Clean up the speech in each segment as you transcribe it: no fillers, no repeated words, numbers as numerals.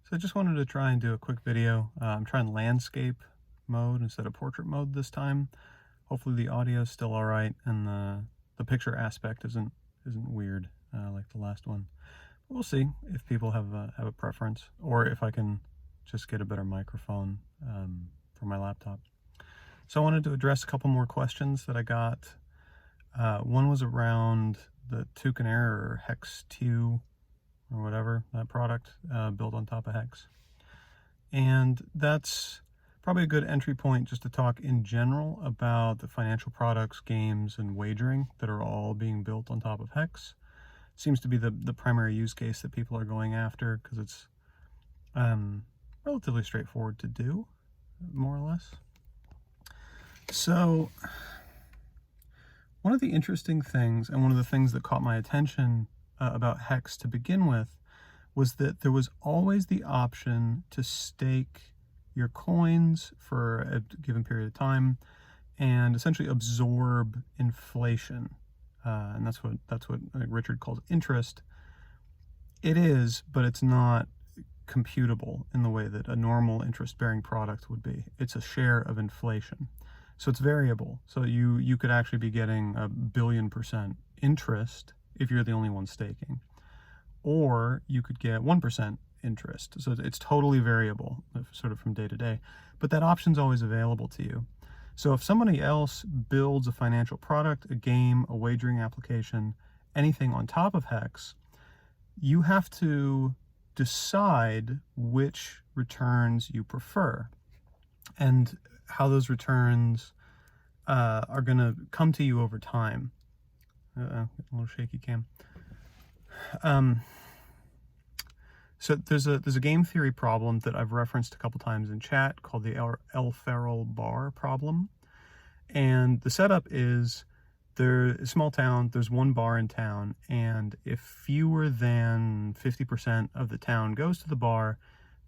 So I just wanted to try and do a quick video. I'm trying landscape mode instead of portrait mode this time. Hopefully the audio is still all right and the picture aspect isn't weird like the last one. But we'll see if people have a preference, or if I can just get a better microphone for my laptop. So I wanted to address a couple more questions that I got. One was around the Tew or Hex Tew or whatever, that product built on top of Hex. And that's probably a good entry point just to talk in general about the financial products, games, and wagering that are all being built on top of Hex. Seems to be the primary use case that people are going after because it's relatively straightforward to do, more or less. So one of the interesting things, and one of the things that caught my attention about Hex to begin with, was that there was always the option to stake your coins for a given period of time and essentially absorb inflation. And that's what Richard calls interest. It is, but it's not computable in the way that a normal interest-bearing product would be. It's a share of inflation. So it's variable. So you could actually be getting 1,000,000,000% interest if you're the only one staking. Or you could get 1% interest. So it's totally variable, sort of from day to day. But that option's always available to you. So if somebody else builds a financial product, a game, a wagering application, anything on top of Hex, you have to decide which returns you prefer and how those returns are going to come to you over time. A little shaky cam. So there's a game theory problem that I've referenced a couple times in chat called the El Feral bar problem. And the setup is there's a small town, there's one bar in town, and if fewer than 50% of the town goes to the bar,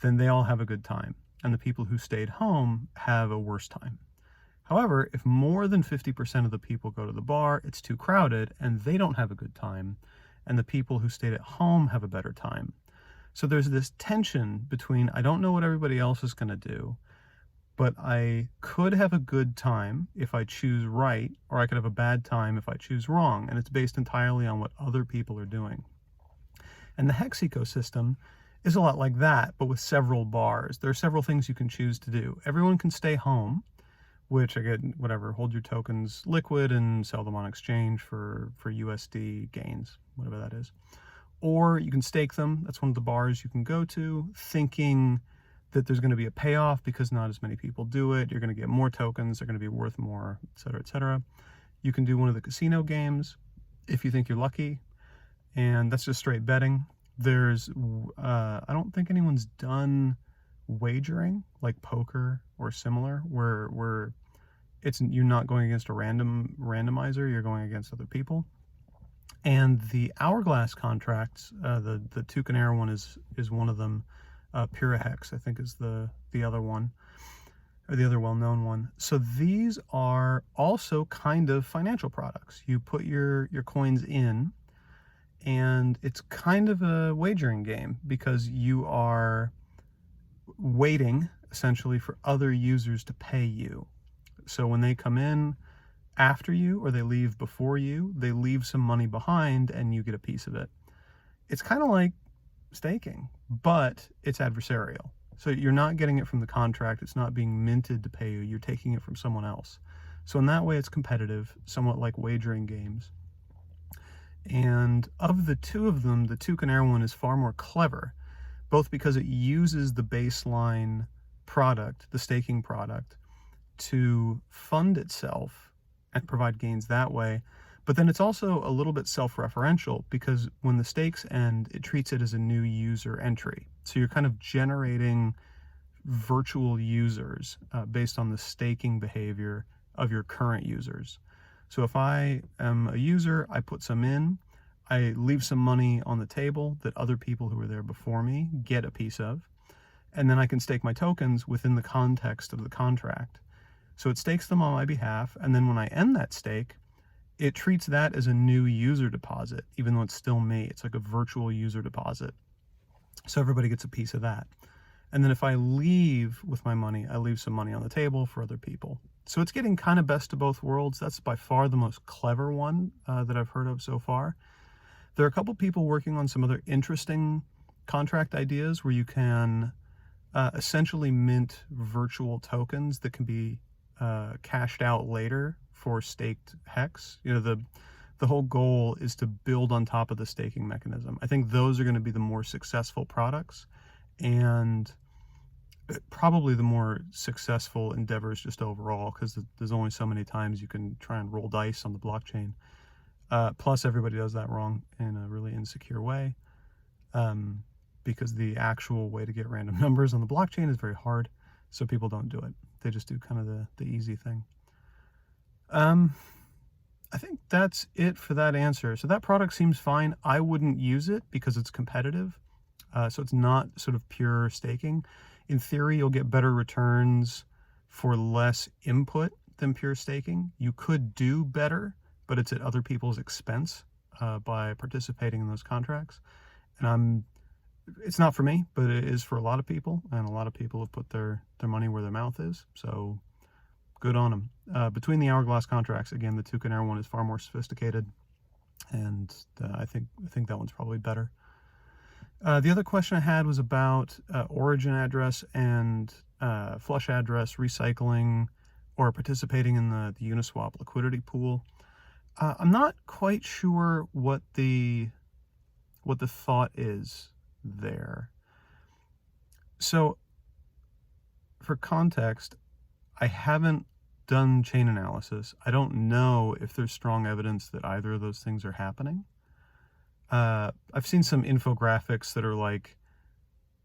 then they all have a good time. And the people who stayed home have a worse time. However, if more than 50% of the people go to the bar, it's too crowded and they don't have a good time, and the people who stayed at home have a better time. So there's this tension between, I don't know what everybody else is going to do, but I could have a good time if I choose right, or I could have a bad time if I choose wrong, and it's based entirely on what other people are doing. And the Hex ecosystem is a lot like that, but with several bars. There are several things you can choose to do. Everyone can stay home, which I get, whatever, hold your tokens liquid and sell them on exchange for USD gains, whatever that is. Or you can stake them. That's one of the bars you can go to, thinking that there's going to be a payoff because not as many people do it. You're going to get more tokens. They're going to be worth more, et cetera, et cetera. You can do one of the casino games if you think you're lucky, and that's just straight betting. There's, I don't think anyone's done wagering like poker or similar, where you're not going against a randomizer, you're going against other people. And the hourglass contracts, the Tew one is one of them. Hex, I think, is the other one, or the other well-known one. So these are also kind of financial products. You put your coins in, and it's kind of a wagering game because you are waiting essentially for other users to pay you. So when they come in after you, or they leave before you, they leave some money behind and you get a piece of it. It's kind of like staking, but it's adversarial. So you're not getting it from the contract. It's not being minted to pay you. You're taking it from someone else. So in that way, it's competitive, somewhat like wagering games. And of the two of them, the Tew one is far more clever, both because it uses the baseline product, the staking product, to fund itself and provide gains that way. But then it's also a little bit self-referential, because when the stakes end, it treats it as a new user entry. So you're kind of generating virtual users based on the staking behavior of your current users. So if I am a user, I put some in, I leave some money on the table that other people who were there before me get a piece of, and then I can stake my tokens within the context of the contract. So it stakes them on my behalf, and then when I end that stake, it treats that as a new user deposit, even though it's still me. It's like a virtual user deposit. So everybody gets a piece of that. And then if I leave with my money, I leave some money on the table for other people. So it's getting kind of best of both worlds. That's by far the most clever one that I've heard of so far. There are a couple people working on some other interesting contract ideas where you can essentially mint virtual tokens that can be cashed out later for staked hex. The whole goal is to build on top of the staking mechanism. I think those are going to be the more successful products, and probably the more successful endeavors just overall, because there's only so many times you can try and roll dice on the blockchain. Plus, everybody does that wrong in a really insecure way, because the actual way to get random numbers on the blockchain is very hard, so people don't do it. They just do kind of the easy thing. I think that's it for that answer. So that product seems fine. I wouldn't use it because it's competitive. So it's not sort of pure staking. In theory, you'll get better returns for less input than pure staking. You could do better, but it's at other people's expense by participating in those contracts. And it's not for me, but it is for a lot of people, and a lot of people have put their money where their mouth is. So good on them. Between the Hourglass contracts, again, the Toucanaire one is far more sophisticated, and I think that one's probably better. The other question I had was about origin address and flush address recycling or participating in the Uniswap liquidity pool. I'm not quite sure what the thought is there. So for context, I haven't done chain analysis. I don't know if there's strong evidence that either of those things are happening. I've seen some infographics that are like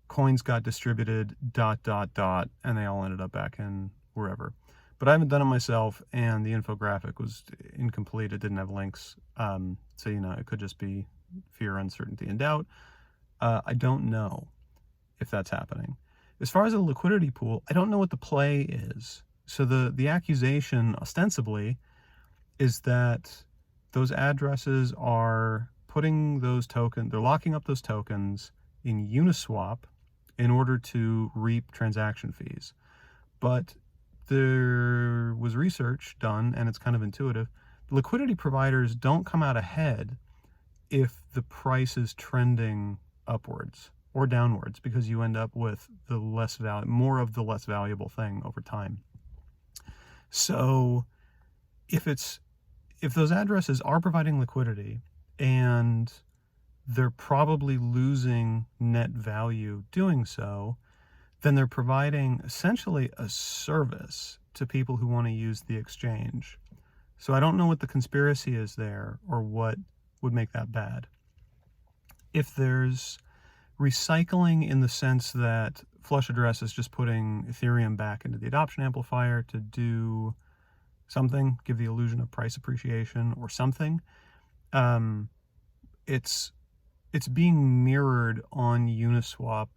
coins got distributed ... and they all ended up back in wherever. But I haven't done it myself, and the infographic was incomplete. It didn't have links. So, it could just be fear, uncertainty, and doubt. I don't know if that's happening. As far as a liquidity pool, I don't know what the play is. So the accusation, ostensibly, is that those addresses are putting those tokens, they're locking up those tokens in Uniswap in order to reap transaction fees. But there was research done, and it's kind of intuitive. Liquidity providers don't come out ahead if the price is trending upwards or downwards, because you end up with more of the less valuable thing over time. So if those addresses are providing liquidity and they're probably losing net value doing so, then they're providing essentially a service to people who want to use the exchange. So I don't know what the conspiracy is there or what would make that bad. If there's recycling in the sense that flush address is just putting Ethereum back into the adoption amplifier to do something, give the illusion of price appreciation or something, it's being mirrored on Uniswap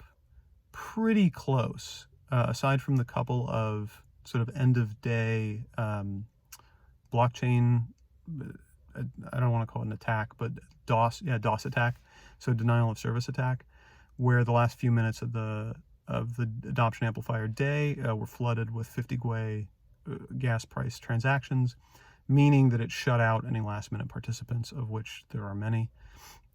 pretty close, aside from the couple of sort of end of day blockchain, I don't want to call it an attack, but DOS attack, so denial of service attack, where the last few minutes of the adoption amplifier day were flooded with 50 Gwei gas price transactions, meaning that it shut out any last minute participants, of which there are many,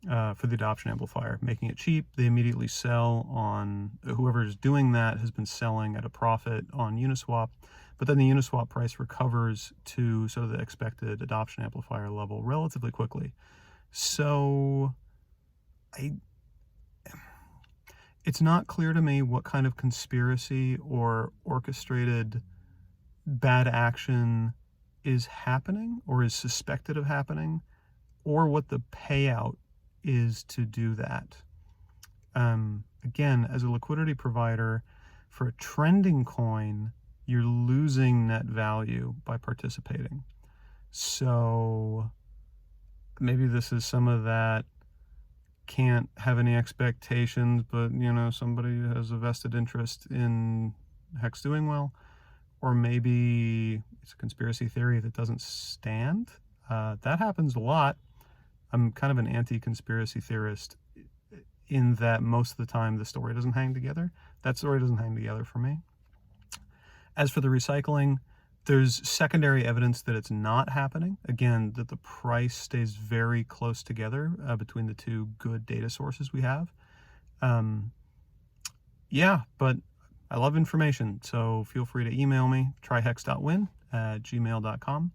for the adoption amplifier, making it cheap. They immediately sell on, whoever is doing that has been selling at a profit on Uniswap, but then the Uniswap price recovers to sort of the expected adoption amplifier level relatively quickly. So it's not clear to me what kind of conspiracy or orchestrated bad action is happening or is suspected of happening, or what the payout is to do that. Again, as a liquidity provider for a trending coin, you're losing net value by participating. So maybe this is some of that can't have any expectations, but somebody has a vested interest in Hex doing well. Or maybe it's a conspiracy theory that doesn't stand. That happens a lot. I'm kind of an anti-conspiracy theorist in that most of the time the story doesn't hang together. That story doesn't hang together for me. As for the recycling, there's secondary evidence that it's not happening. Again, that the price stays very close together between the two good data sources we have. Yeah, but I love information, so feel free to email me, tryhex.win@gmail.com.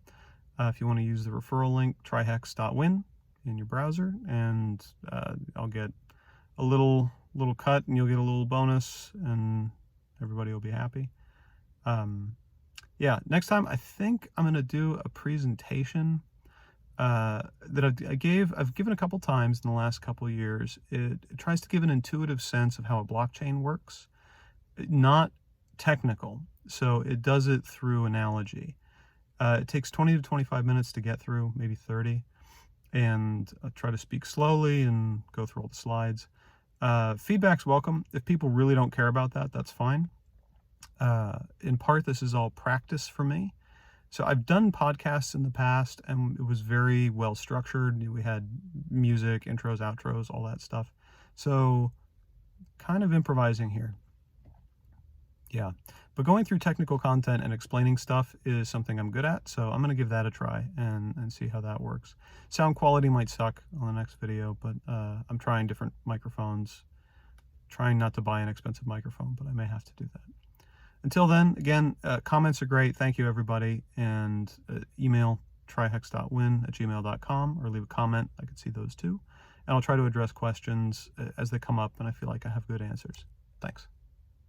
If you want to use the referral link, tryhex.win in your browser, and I'll get a little cut, and you'll get a little bonus, and everybody will be happy. Yeah, next time I think I'm going to do a presentation that I've given a couple times in the last couple years. It tries to give an intuitive sense of how a blockchain works, not technical. So it does it through analogy. It takes 20 to 25 minutes to get through, maybe 30, and I'll try to speak slowly and go through all the slides. Feedback's welcome. If people really don't care about that, that's fine. In part, this is all practice for me. So I've done podcasts in the past, and it was very well structured. We had music, intros, outros, all that stuff. So kind of improvising here. Yeah, but going through technical content and explaining stuff is something I'm good at, so I'm going to give that a try and see how that works. Sound quality might suck on the next video, but I'm trying different microphones, trying not to buy an expensive microphone, but I may have to do that. Until then, again, comments are great. Thank you, everybody. And email tryhex.win@gmail.com or leave a comment. I could see those too. And I'll try to address questions as they come up, and I feel like I have good answers. Thanks.